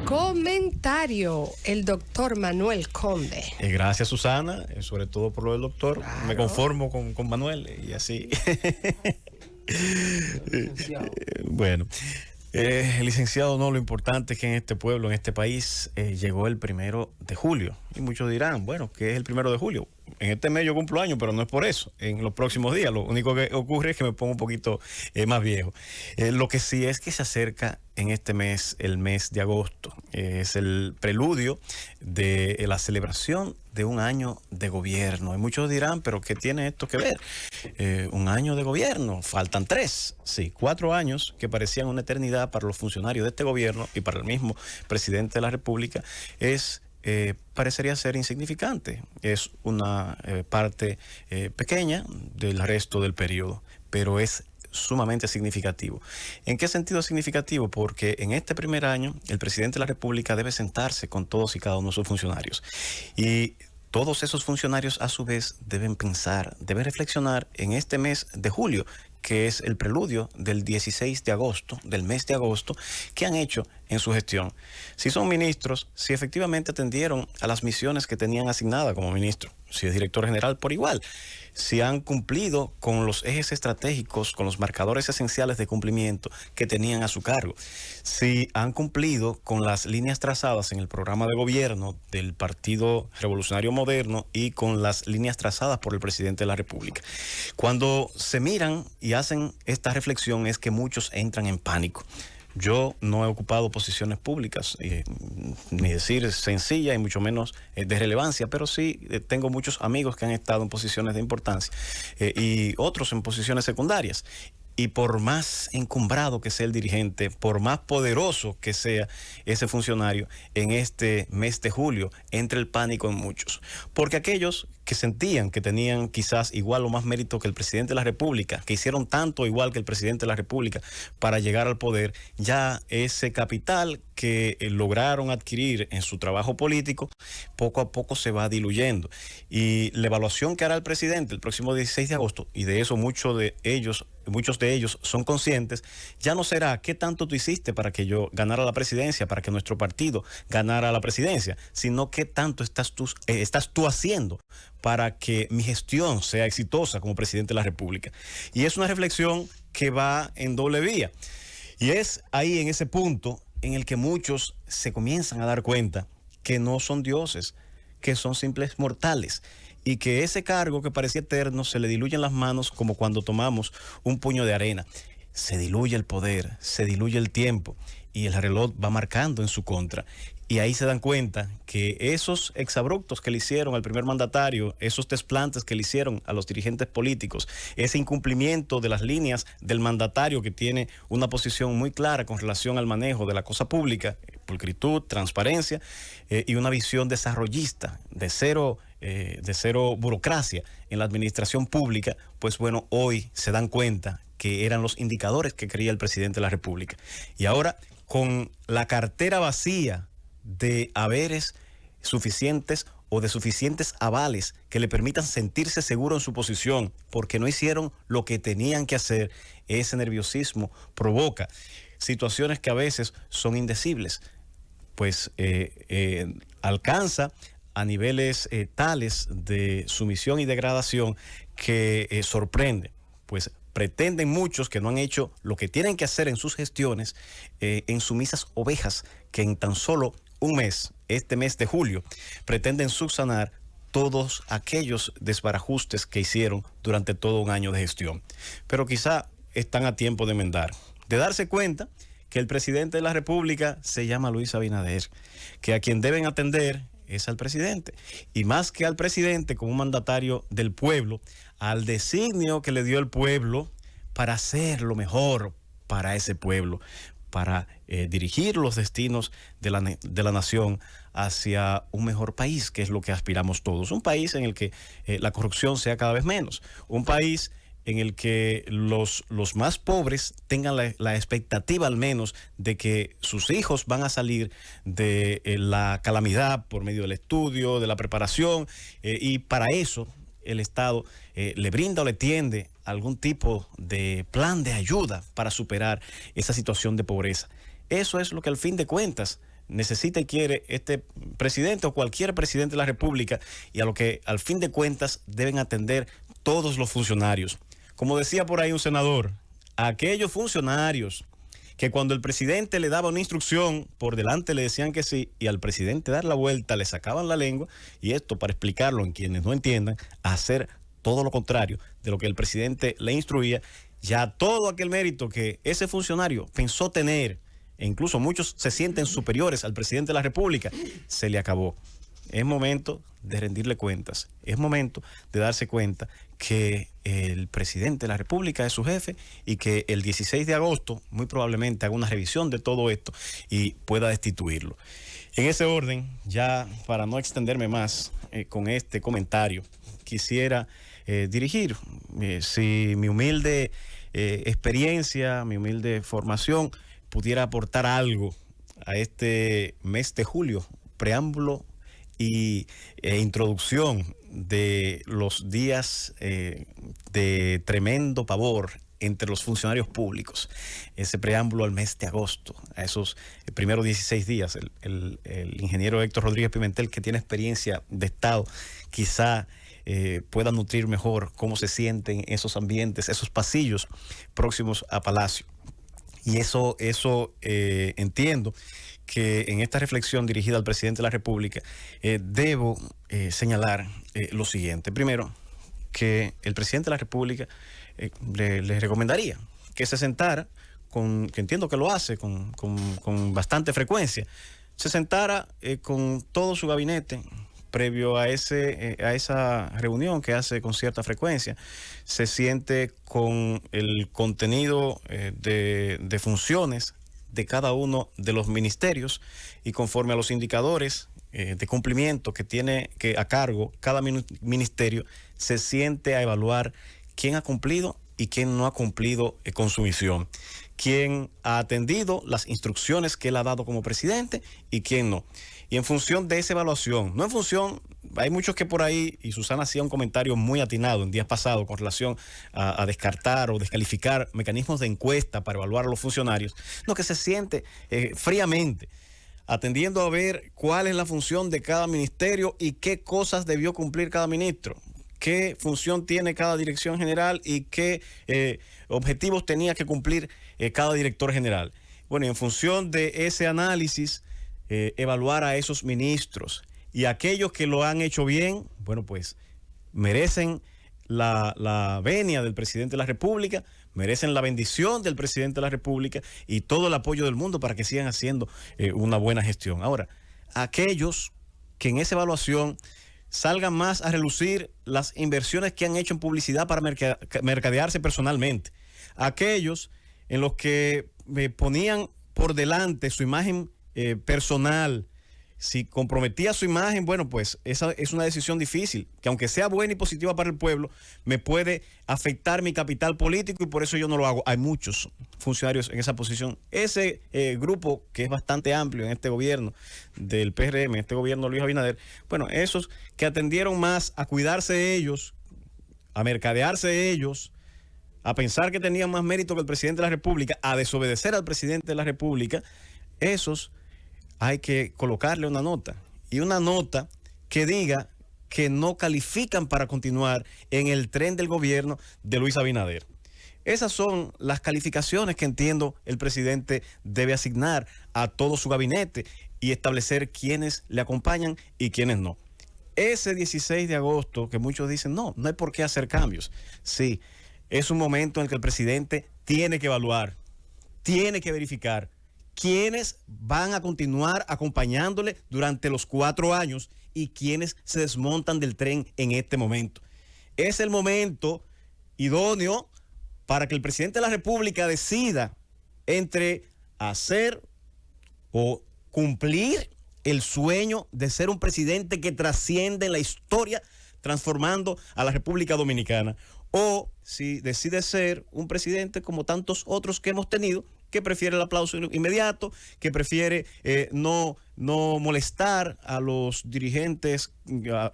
comentario, el doctor Manuel Conde. Gracias, Susana, sobre todo por lo del doctor. Claro. Me conformo con Manuel y así. Bueno, licenciado, no, lo importante es que en este pueblo, en este país, llegó el 1 de julio. Y muchos dirán, bueno, ¿qué es el 1 de julio? En este mes yo cumplo años, pero no es por eso. En los próximos días, lo único que ocurre es que me pongo un poquito más viejo. Lo que sí es que se acerca en este mes, el mes de agosto. Es el preludio de la celebración de un año de gobierno. Y muchos dirán, ¿pero qué tiene esto que ver? Un año de gobierno, faltan 3, sí, 4 años que parecían una eternidad para los funcionarios de este gobierno y para el mismo presidente de la República. Parecería ser insignificante. Es una parte pequeña del resto del periodo, pero es sumamente significativo. ¿En qué sentido es significativo? Porque en este primer año el presidente de la República debe sentarse con todos y cada uno de sus funcionarios. Y todos esos funcionarios a su vez deben pensar, deben reflexionar en este mes de julio, que es el preludio del 16 de agosto, del mes de agosto, que han hecho en su gestión. Si son ministros, si efectivamente atendieron a las misiones que tenían asignadas como ministro, si es director general por igual, si han cumplido con los ejes estratégicos, con los marcadores esenciales de cumplimiento que tenían a su cargo, si han cumplido con las líneas trazadas en el programa de gobierno del Partido Revolucionario Moderno y con las líneas trazadas por el presidente de la República. Cuando se miran y hacen esta reflexión es que muchos entran en pánico. Yo no he ocupado posiciones públicas, ni decir sencilla y mucho menos de relevancia, pero sí tengo muchos amigos que han estado en posiciones de importancia y otros en posiciones secundarias. Y por más encumbrado que sea el dirigente, por más poderoso que sea ese funcionario, en este mes de julio entra el pánico en muchos. Porque aquellos que sentían que tenían quizás igual o más mérito que el presidente de la República, que hicieron tanto igual que el presidente de la República para llegar al poder, ya ese capital que lograron adquirir en su trabajo político, poco a poco se va diluyendo. Y la evaluación que hará el presidente el próximo 16 de agosto, y de eso muchos de ellos son conscientes, ya no será qué tanto tú hiciste para que yo ganara la presidencia, para que nuestro partido ganara la presidencia, sino qué tanto estás tú haciendo para que mi gestión sea exitosa como presidente de la República. Y es una reflexión que va en doble vía. Y es ahí en ese punto en el que muchos se comienzan a dar cuenta que no son dioses, que son simples mortales, y que ese cargo que parecía eterno se le diluye en las manos como cuando tomamos un puño de arena. Se diluye el poder, se diluye el tiempo y el reloj va marcando en su contra. Y ahí se dan cuenta que esos exabruptos que le hicieron al primer mandatario, esos desplantes que le hicieron a los dirigentes políticos, ese incumplimiento de las líneas del mandatario que tiene una posición muy clara con relación al manejo de la cosa pública, pulcritud, transparencia y una visión desarrollista de cero burocracia en la administración pública, pues bueno, hoy se dan cuenta que eran los indicadores que quería el presidente de la República. Y ahora, con la cartera vacía de haberes suficientes o de suficientes avales que le permitan sentirse seguro en su posición, porque no hicieron lo que tenían que hacer, ese nerviosismo provoca situaciones que a veces son indecibles, pues alcanza a niveles tales de sumisión y degradación que sorprende, pues pretenden muchos que no han hecho lo que tienen que hacer en sus gestiones, en sumisas ovejas que en tan solo un mes, este mes de julio, pretenden subsanar todos aquellos desbarajustes que hicieron durante todo un año de gestión. Pero quizá están a tiempo de enmendar, de darse cuenta que el presidente de la República se llama Luis Abinader, que a quien deben atender es al presidente, y más que al presidente como un mandatario del pueblo, al designio que le dio el pueblo para hacer lo mejor para ese pueblo, para dirigir los destinos de la nación hacia un mejor país, que es lo que aspiramos todos. Un país en el que la corrupción sea cada vez menos. Un país en el que los más pobres tengan la expectativa al menos de que sus hijos van a salir de la calamidad por medio del estudio, de la preparación, y para eso el Estado le brinda o le tiende algún tipo de plan de ayuda para superar esa situación de pobreza. Eso es lo que al fin de cuentas necesita y quiere este presidente o cualquier presidente de la República, y a lo que al fin de cuentas deben atender todos los funcionarios. Como decía por ahí un senador, aquellos funcionarios que cuando el presidente le daba una instrucción, por delante le decían que sí, y al presidente dar la vuelta le sacaban la lengua, y esto para explicarlo en quienes no entiendan, hacer todo lo contrario de lo que el presidente le instruía, ya todo aquel mérito que ese funcionario pensó tener, e incluso muchos se sienten superiores al presidente de la República, se le acabó. Es momento de rendirle cuentas, es momento de darse cuenta que el presidente de la República es su jefe y que el 16 de agosto muy probablemente haga una revisión de todo esto y pueda destituirlo. En ese orden, ya para no extenderme más con este comentario, quisiera dirigir, si mi humilde experiencia, mi humilde formación pudiera aportar algo a este mes de julio, preámbulo e introducción de los días de tremendo pavor entre los funcionarios públicos, ese preámbulo al mes de agosto, a esos primeros 16 días. El ingeniero Héctor Rodríguez Pimentel, que tiene experiencia de Estado, quizá pueda nutrir mejor cómo se sienten esos ambientes, esos pasillos próximos a Palacio. Y eso entiendo que en esta reflexión dirigida al presidente de la República debo señalar lo siguiente. Primero, que el presidente de la República le recomendaría que se sentara, que entiendo que lo hace con bastante frecuencia, se sentara con todo su gabinete previo a esa reunión que hace con cierta frecuencia, se siente con el contenido de funciones de cada uno de los ministerios, y conforme a los indicadores de cumplimiento que tiene a cargo cada ministerio, se siente a evaluar quién ha cumplido y quién no ha cumplido con su misión, quién ha atendido las instrucciones que él ha dado como presidente y quién no. Y en función de esa evaluación, no en función, hay muchos que por ahí, y Susana hacía un comentario muy atinado en días pasados con relación a descartar o descalificar mecanismos de encuesta para evaluar a los funcionarios, no, que se siente fríamente, atendiendo a ver cuál es la función de cada ministerio y qué cosas debió cumplir cada ministro, qué función tiene cada dirección general y qué objetivos tenía que cumplir cada director general. Bueno, y en función de ese análisis, evaluar a esos ministros, y aquellos que lo han hecho bien, bueno, pues merecen la venia del presidente de la República, merecen la bendición del presidente de la República y todo el apoyo del mundo para que sigan haciendo una buena gestión. Ahora, aquellos que en esa evaluación salgan más a relucir las inversiones que han hecho en publicidad para mercadearse personalmente, aquellos en los que ponían por delante su imagen personal, si comprometía su imagen, bueno, pues esa es una decisión difícil, que aunque sea buena y positiva para el pueblo, me puede afectar mi capital político, y por eso yo no lo hago. Hay muchos funcionarios en esa posición. Ese grupo, que es bastante amplio en este gobierno del PRM, en este gobierno de Luis Abinader, bueno, esos que atendieron más a cuidarse ellos, a mercadearse ellos, a pensar que tenían más mérito que el presidente de la República, a desobedecer al presidente de la República, esos hay que colocarle una nota, y una nota que diga que no califican para continuar en el tren del gobierno de Luis Abinader. Esas son las calificaciones que entiendo el presidente debe asignar a todo su gabinete y establecer quiénes le acompañan y quiénes no. Ese 16 de agosto, que muchos dicen, no hay por qué hacer cambios. Sí, es un momento en el que el presidente tiene que evaluar, tiene que verificar quiénes van a continuar acompañándole durante los 4 años y quiénes se desmontan del tren en este momento. Es el momento idóneo para que el presidente de la República decida entre hacer o cumplir el sueño de ser un presidente que trasciende en la historia, transformando a la República Dominicana, o si decide ser un presidente como tantos otros que hemos tenido, que prefiere el aplauso inmediato, que prefiere no molestar a los dirigentes,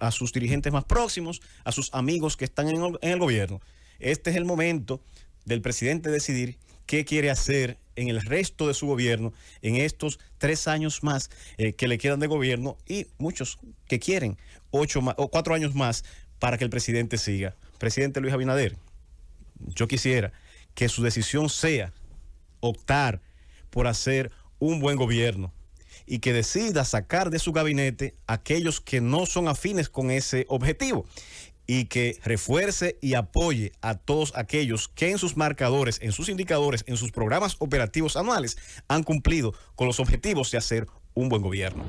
a sus dirigentes más próximos, a sus amigos que están en el gobierno. Este es el momento del presidente decidir qué quiere hacer en el resto de su gobierno, en estos 3 años más que le quedan de gobierno, y muchos que quieren 4 años más para que el presidente siga. Presidente Luis Abinader, yo quisiera que su decisión sea optar por hacer un buen gobierno y que decida sacar de su gabinete a aquellos que no son afines con ese objetivo, y que refuerce y apoye a todos aquellos que en sus marcadores, en sus indicadores, en sus programas operativos anuales han cumplido con los objetivos de hacer un buen gobierno.